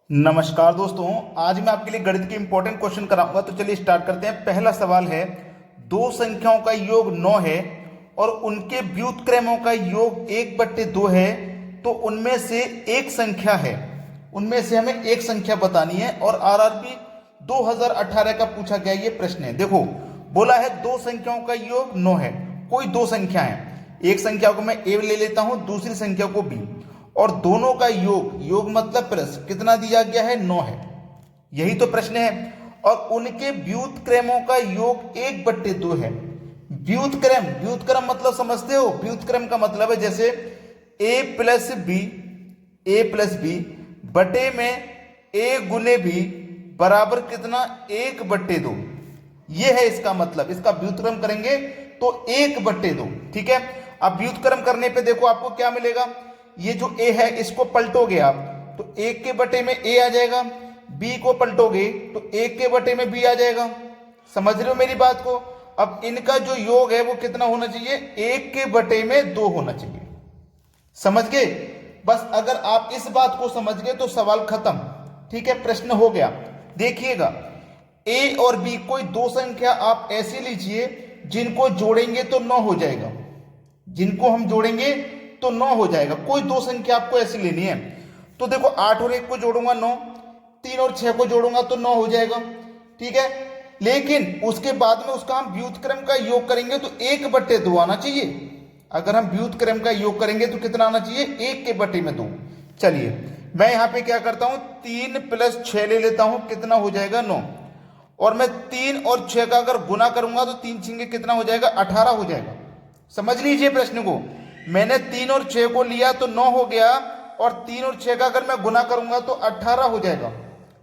नमस्कार दोस्तों, आज मैं आपके लिए गणित के इंपॉर्टेंट क्वेश्चन कराऊंगा। तो चलिए स्टार्ट करते हैं। पहला सवाल है, दो संख्याओं का योग 9 है और उनके व्युत्क्रमों का योग 1/2 है, तो उनमें से एक संख्या है, उनमें से हमें एक संख्या बतानी है। और आरआरबी 2018 का पूछा गया ये प्रश्न है। देखो, बोला है दो संख्याओं का योग 9 है, कोई दो संख्या है, एक संख्या को मैं ए ले लेता हूं, दूसरी संख्या को बी, और दोनों का योग, योग मतलब प्लस, कितना दिया गया है? 9 है। यही तो प्रश्न है। और उनके व्युत्क्रमों का योग 1/2 है। व्युत्क्रम, व्युत्क्रम मतलब समझते हो? व्युत्क्रम का मतलब है जैसे ए प्लस बी बटे में ए गुने बी बराबर कितना? 1/2। ये है इसका मतलब। इसका व्युत्क्रम करेंगे तो 1/2। ठीक है। अब व्युत्क्रम करने पे देखो आपको क्या मिलेगा। ये जो a है इसको पलटोगे आप तो 1 के बटे में a आ जाएगा, b को पलटोगे तो 1 के बटे में b आ जाएगा। समझ रहे हो मेरी बात को? अब इनका जो योग है वो कितना होना चाहिए? 1 के बटे में 2 होना चाहिए। समझ गए? बस अगर आप इस बात को समझ गए तो सवाल खत्म। ठीक है, प्रश्न हो गया। देखिएगा, a और b कोई दो संख्या आप ऐसे लीजिए जिनको जोड़ेंगे तो 9 हो जाएगा। जिनको हम जोड़ेंगे तो 9 हो जाएगा। कोई दो संख्या आपको ऐसी लेनी है। तो देखो, 8 और 1 को जोड़ूंगा 9, 3 और 6 को जोड़ूंगा तो 9 हो जाएगा। ठीक है, लेकिन उसके बाद में उसका हम व्युत्क्रम का योग करेंगे तो 1/2 आना चाहिए। अगर हम व्युत्क्रम का योग करेंगे तो कितना आना चाहिए? 1/2। चलिए, मैं यहां पे क्या करता हूं, 3 + 6 ले लेता हूं, कितना हो जाएगा? 9। और मैं 3 और 6 का अगर गुना करूंगा तो 3 6 कितना हो जाएगा? 18 हो जाएगा। समझ लीजिए प्रश्न को। मैंने 3 और 6 को लिया तो 9 हो गया, और 3 और 6 का अगर मैं गुना करूंगा तो 18 हो जाएगा।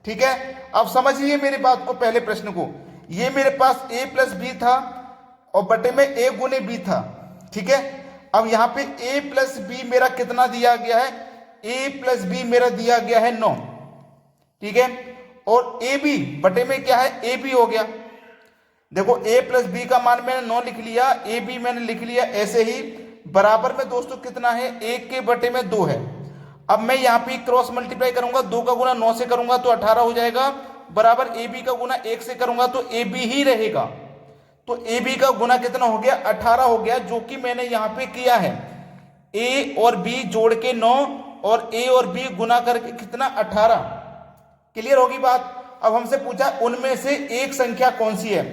ठीक है, अब समझिए मेरी बात को, पहले प्रश्न को। ये मेरे पास a + b था और बटे में a गुने b था। ठीक है, अब यहां पे a + b मेरा कितना दिया गया है? a + b मेरा दिया गया है 9। ठीक है, और ab बटे में क्या है? ab हो गया। देखो, a + b का मान मैंने 9 लिख लिया, ab मैंने लिख लिया ऐसे ही। बराबर में दोस्तों कितना है? 1 के बटे में 2 है। अब मैं यहां पे क्रॉस मल्टीप्लाई करूंगा, 2 का गुना 9 से करूंगा तो 18 हो जाएगा, बराबर ab का गुना 1 से करूंगा तो ab ही रहेगा। तो ab का गुना कितना हो गया? 18 हो गया, जो कि मैंने यहां पे किया है। a और b जोड़ के 9 और a और b गुना करके कितना? 18। क्लियर होगी बात? अब हमसे पूछा उनमें से एक संख्या कौन सी है।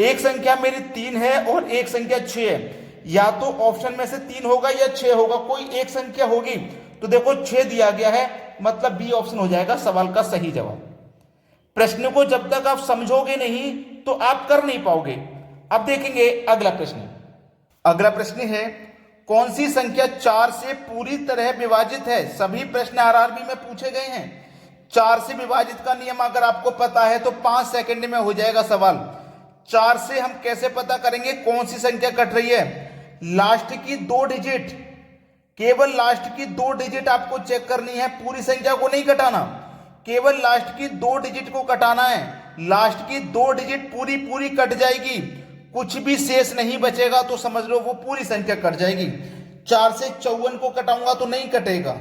एक संख्या मेरी 3 है और एक संख्या 6 है। या तो ऑप्शन में से 3 होगा या 6 होगा, कोई एक संख्या होगी। तो देखो 6 दिया गया है, मतलब बी ऑप्शन हो जाएगा सवाल का सही जवाब। प्रश्न को जब तक आप समझोगे नहीं तो आप कर नहीं पाओगे। अब देखेंगे अगला प्रश्न। अगला प्रश्न है, कौन सी संख्या 4 से पूरी तरह विभाजित है? सभी प्रश्न आरआरबी में पूछे गए हैं। 4 से विभाजित का नियम अगर आपको पता है तो 5 सेकंड में हो जाएगा सवाल। 4 से हम कैसे पता करेंगे कौन सी संख्या कट रही है? लास्ट की 2 डिजिट, केवल लास्ट की 2 डिजिट आपको चेक करनी है, पूरी संख्या को नहीं कटाना। केवल लास्ट की 2 डिजिट को कटाना है। लास्ट की 2 डिजिट पूरी पूरी कट जाएगी, कुछ भी शेष नहीं बचेगा, तो समझ लो वो पूरी संख्या कट जाएगी। 4 से 54 को कटाऊंगा तो नहीं कटेगा।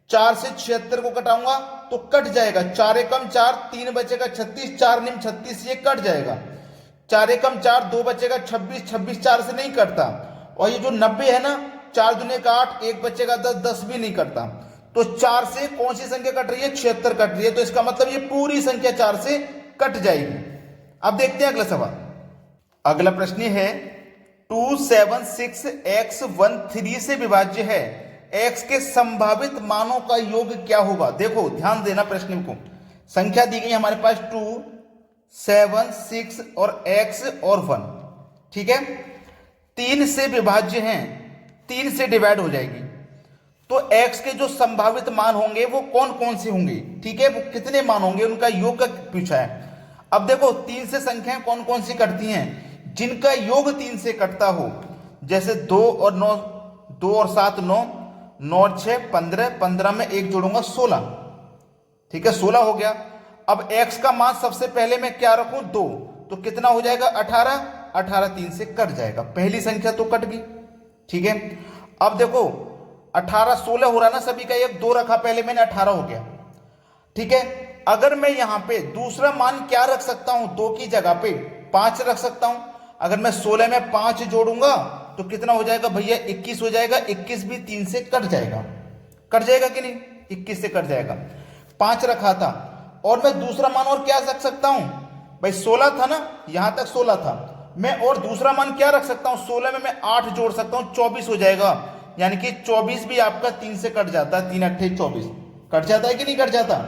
4 से 76 को कटाऊंगा तो कट जाएगा। 4 एकम 4, 3 बचेगा 36, 4 निम 36, ये कट जाएगा। 4 एकम 4, 2 बचेगा 26, 26 4 से नहीं कटता। और ये जो 90 है ना, 4 दूने का 8, 1 बचेगा 10, 10 भी नहीं कटता। तो 4 से कौन सी संख्या कट रही है? 76 कट रही है। तो इसका मतलब ये पूरी संख्या 4 से कट जाएगी। अब देखते हैं अगला सवाल। अगला प्रश्न है, 276x13 से विभाज्य है, x के संभावित मानों का योग क्या होगा? देखो ध्यान देना प्रश्न को। संख्या दी गई हमारे पास 2, 7, 6 और x और 1। ठीक है, 3 से विभाज्य हैं, 3 से डिवाइड हो जाएगी। तो x के जो संभावित मान होंगे वो कौन कौन से होंगे? ठीक है, वो कितने मान होंगे, उनका योग का पूछा है। अब देखो 3 से संख्याएं कौन कौन सी कटती हैं? जिनका योग 3 से कटता हो, जैसे 2 और 9, 2 और 7 9, 9 और 6 15, 15 में 1 जोड़ूंगा 16। ठीक है, 16 हो गया। अब x का मान सबसे पहले मैं क्या रखूं? 2, तो कितना हो जाएगा? 18, 18 3 से कट जाएगा, पहली संख्या तो कट गई। ठीक है, अब देखो 18 16 हो रहा ना सभी का, एक 2 रखा पहले मैंने, 18 हो गया। ठीक है। अगर मैं यहां पे दूसरा मान क्या रख सकता हूं, 2 की जगह पे 5 रख सकता हूं। अगर मैं 16 में 5 जोड़ूंगा तो कितना हो जाएगा भैया, 21 हो जाएगा। 21 भी 3 से कट जाएगा, कट जाएगा कि नहीं, 21 से कट जाएगा। 5 रखा था और मैं दूसरा मान और क्या रख सकता हूं भाई, 16 था ना, यहां तक 16 था। मैं और दूसरा मान क्या रख सकता हूं, 16 में मैं 8 जोड़ सकता हूं, 24 हो जाएगा। यानी कि 24 भी आपका 3 से कट जाता है, 3 अट्ठे 24 कट जाता है कि नहीं कट जाता।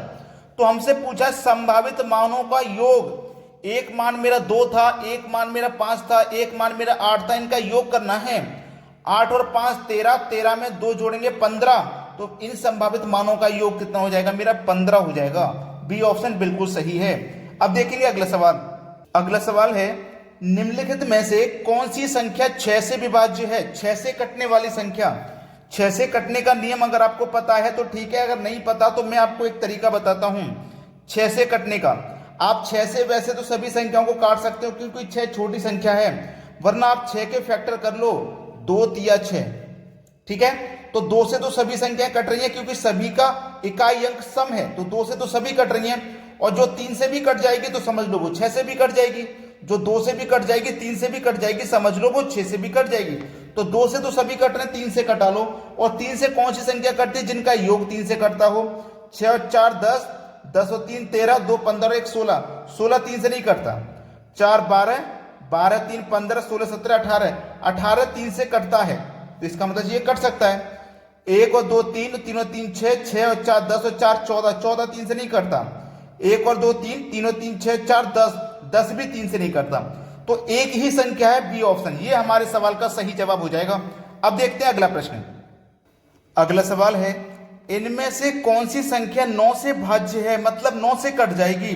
तो हमसे पूछा संभावित मानों का योग, एक मान मेरा 2 था, एक मान मेरा 5 था, एक मान मेरा 8 था, इनका योग करना है। 8 और 5 13, 13 में 2 जोड़ेंगे 15, तो इन संभावित मानों का योग कितना हो जाएगा मेरा, 15 हो जाएगा। बी ऑप्शन बिल्कुल सही है। अब देखेंगे अगला सवाल। अगला सवाल है, निम्नलिखित में से कौन सी संख्या 6 से विभाज्य है, 6 से कटने वाली संख्या। 6 से कटने का नियम अगर आपको पता है तो ठीक है, अगर नहीं पता तो मैं आपको एक तरीका बताता हूं 6 से कटने का। आप 6 से वैसे तो सभी संख्याओं को काट सकते हो क्योंकि 6 छोटी संख्या है, वरना आप 6 के फैक्टर कर लो, 2 तिया 6, ठीक है। तो 2 से तो सभी संख्याएं कट रही हैं क्योंकि सभी का इकाई अंक सम है, तो 2 से तो सभी कट रही हैं। और जो 3 से भी कट जाएगी तो समझ लो वो 6 से भी कट जाएगी, जो 2 से भी कट जाएगी, 3 से भी कट जाएगी, समझ लो वो 6 से भी कट जाएगी। तो 2 से तो सभी कट रहे हैं, 3 से कटा लो। और 3 से कौन सी संख्या कटती है जिनका योग 3 से कटता हो, 6 और 4 10, 10 और 3 13, 2 15 और 1 16, 16 3 से नहीं कटता, 4 12, 12 3 15, 16 17 18, 18 3 से कटता है, तो इसका मतलब ये कट सकता है। 1 और 2 3, 3 और 3 6, 6 और 4 10 और 4 14, 14 3 से नहीं कटता। 1 और 2 3, 3 और 3 6, 4 10, 10 भी 3 से नहीं कटता। तो एक ही संख्या है, बी ऑप्शन, ये हमारे सवाल का सही जवाब हो जाएगा। अब देखते हैं अगला प्रश्न। अगला सवाल है, इनमें से कौन सी संख्या 9 से भाज्य है, मतलब 9 से कट जाएगी।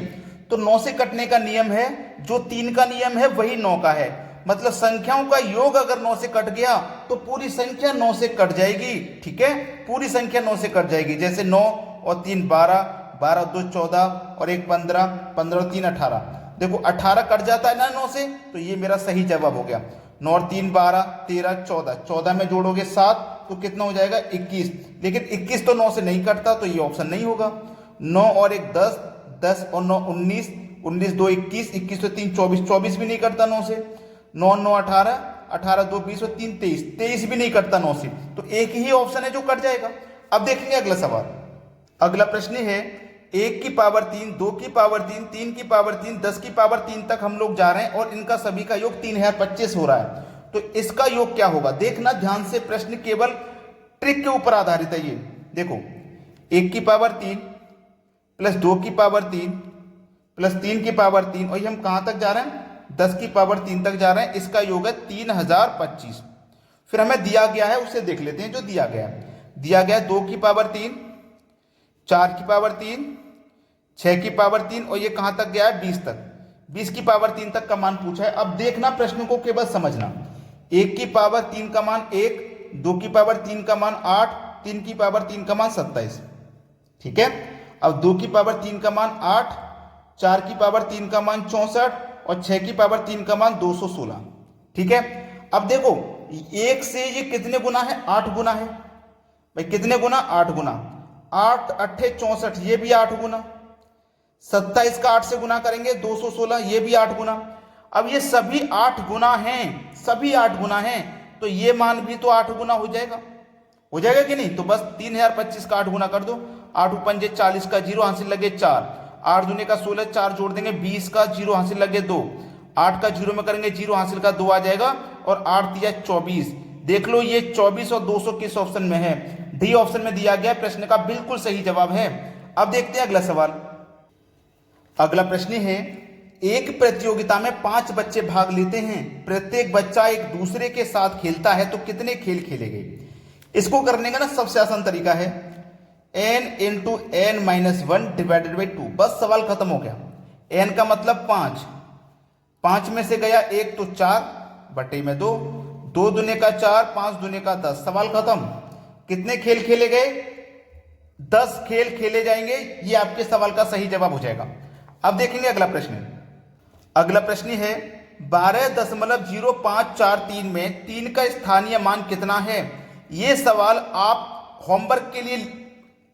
तो 9 से कटने का नियम है, जो 3 का नियम है वही 9 का है, मतलब संख्याओं का योग अगर 9 से कट गया तो पूरी संख्या 9 से कट जाएगी, ठीक है, पूरी संख्या 9 से कट जाएगी। जैसे 9 और 3 12, 12 और 2 14 और 1 15, 15 और 3 18, देखो 18 कट जाता है ना 9 से, तो ये मेरा सही जवाब हो गया। 9 और 3 12, 13 14, 14 में जोड़ोगे 7 तो कितना हो जाएगा 21, लेकिन 21 तो 9 से नहीं कटता, तो ये ऑप्शन नहीं होगा। 9 और 1 10, 10 और 9 19, 19 2 21, 21 तो 3 24, 24 भी नहीं कटता 9 से। 9 9 18, 18 2 20 और 3 23, 23 भी नहीं कटता 9 से, तो एक ही ऑप्शन है जो कट जाएगा। अब देखेंगे अगला सवाल। अगला प्रश्न है, 1 की पावर 3, 2 की पावर 3, 3 की पावर 3, 10 की पावर 3 तक हम लोग जा रहे हैं और इनका सभी का योग 3025 हो रहा है। तो इसका योग क्या होगा, देखना ध्यान से, प्रश्न केवल ट्रिक के ऊपर आधारित है। ये देखो 1 की पावर 3 प्लस 2 की पावर 3 प्लस 3 की पावर 3, और ये हम कहां तक जा रहे हैं, 10 की पावर 3 तक जा रहे हैं। इसका योग है 3025। फिर हमें दिया गया है, उसे देख लेते हैं जो दिया गया है। दिया गया 2 की पावर 3, 4 की पावर 3, 6 की पावर 3, और ये कहां तक गया है 20 तक, 20 की पावर 3 तक का मान पूछा है। अब देखना प्रश्न को केवल समझना, 1 की पावर 3 का मान 1, 2 की पावर 3 का मान 8, 3 की पावर 3 का मान 27, ठीक है। अब 2 की पावर 3 का मान 8, 4 की पावर 3 का मान 64 और 6 की पावर 3 का मान 216, ठीक है। अब देखो 1 से ये कितने गुना है, 8 गुना है भाई, कितने गुना, 8 गुना, 8 अट्ठे 64, ये भी 8 गुना, 27 का 8 से गुना करेंगे 216, ये भी 8 गुना। अब ये सभी 8 गुना हैं, सभी 8 गुना हैं, तो ये मान भी तो 8 गुना हो जाएगा, हो जाएगा कि नहीं। तो बस 3025 का 8 गुना कर दो, 8 पंजे 40 का 0 हासिल लगे 4, 8 दूने का 16, 4 जोड़ देंगे 20 का 0 हासिल लगे 2, 8 का 0 में करेंगे 0 हासिल का 2 आ जाएगा, और 8 दिया 24। देख लो ये 24 और 200 किस ऑप्शन में है, डी ऑप्शन में दिया गया, प्रश्न का बिल्कुल सही जवाब है। अब देखते हैं अगला सवाल। अगला प्रश्न है, एक प्रतियोगिता में 5 बच्चे भाग लेते हैं, प्रत्येक बच्चा एक दूसरे के साथ खेलता है, तो कितने खेल खेले गए। इसको करने का ना सबसे आसान तरीका है n into n minus 1 divided by 2, बस सवाल खत्म हो गया। n का मतलब 5, 5 में से गया 1 तो 4 बटे में 2, 2 दूने का 4, 5 दूने का 10, सवाल खत्म। कितने खेल खेले गए, 10 खेल खेले जाएंगे, ये आपके सवाल का सही जवाब हो जाएगा। अब देखेंगे अगला प्रश्न। अगला प्रश्न है 12.0543 में 3 का स्थानीय मान कितना है। ये सवाल आप होमवर्क के लिए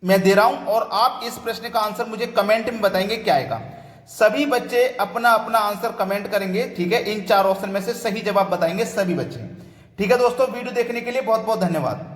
मैं दे रहा हूं और आप इस प्रश्न का आंसर मुझे कमेंट में बताएंगे क्या आएगा। सभी बच्चे अपना अपना आंसर कमेंट करेंगे, ठीक है। इन 4 ऑप्शन में से सही जवाब बताएंगे सभी बच्चे, ठीक है दोस्तों। वीडियो देखने के लिए बहुत बहुत धन्यवाद।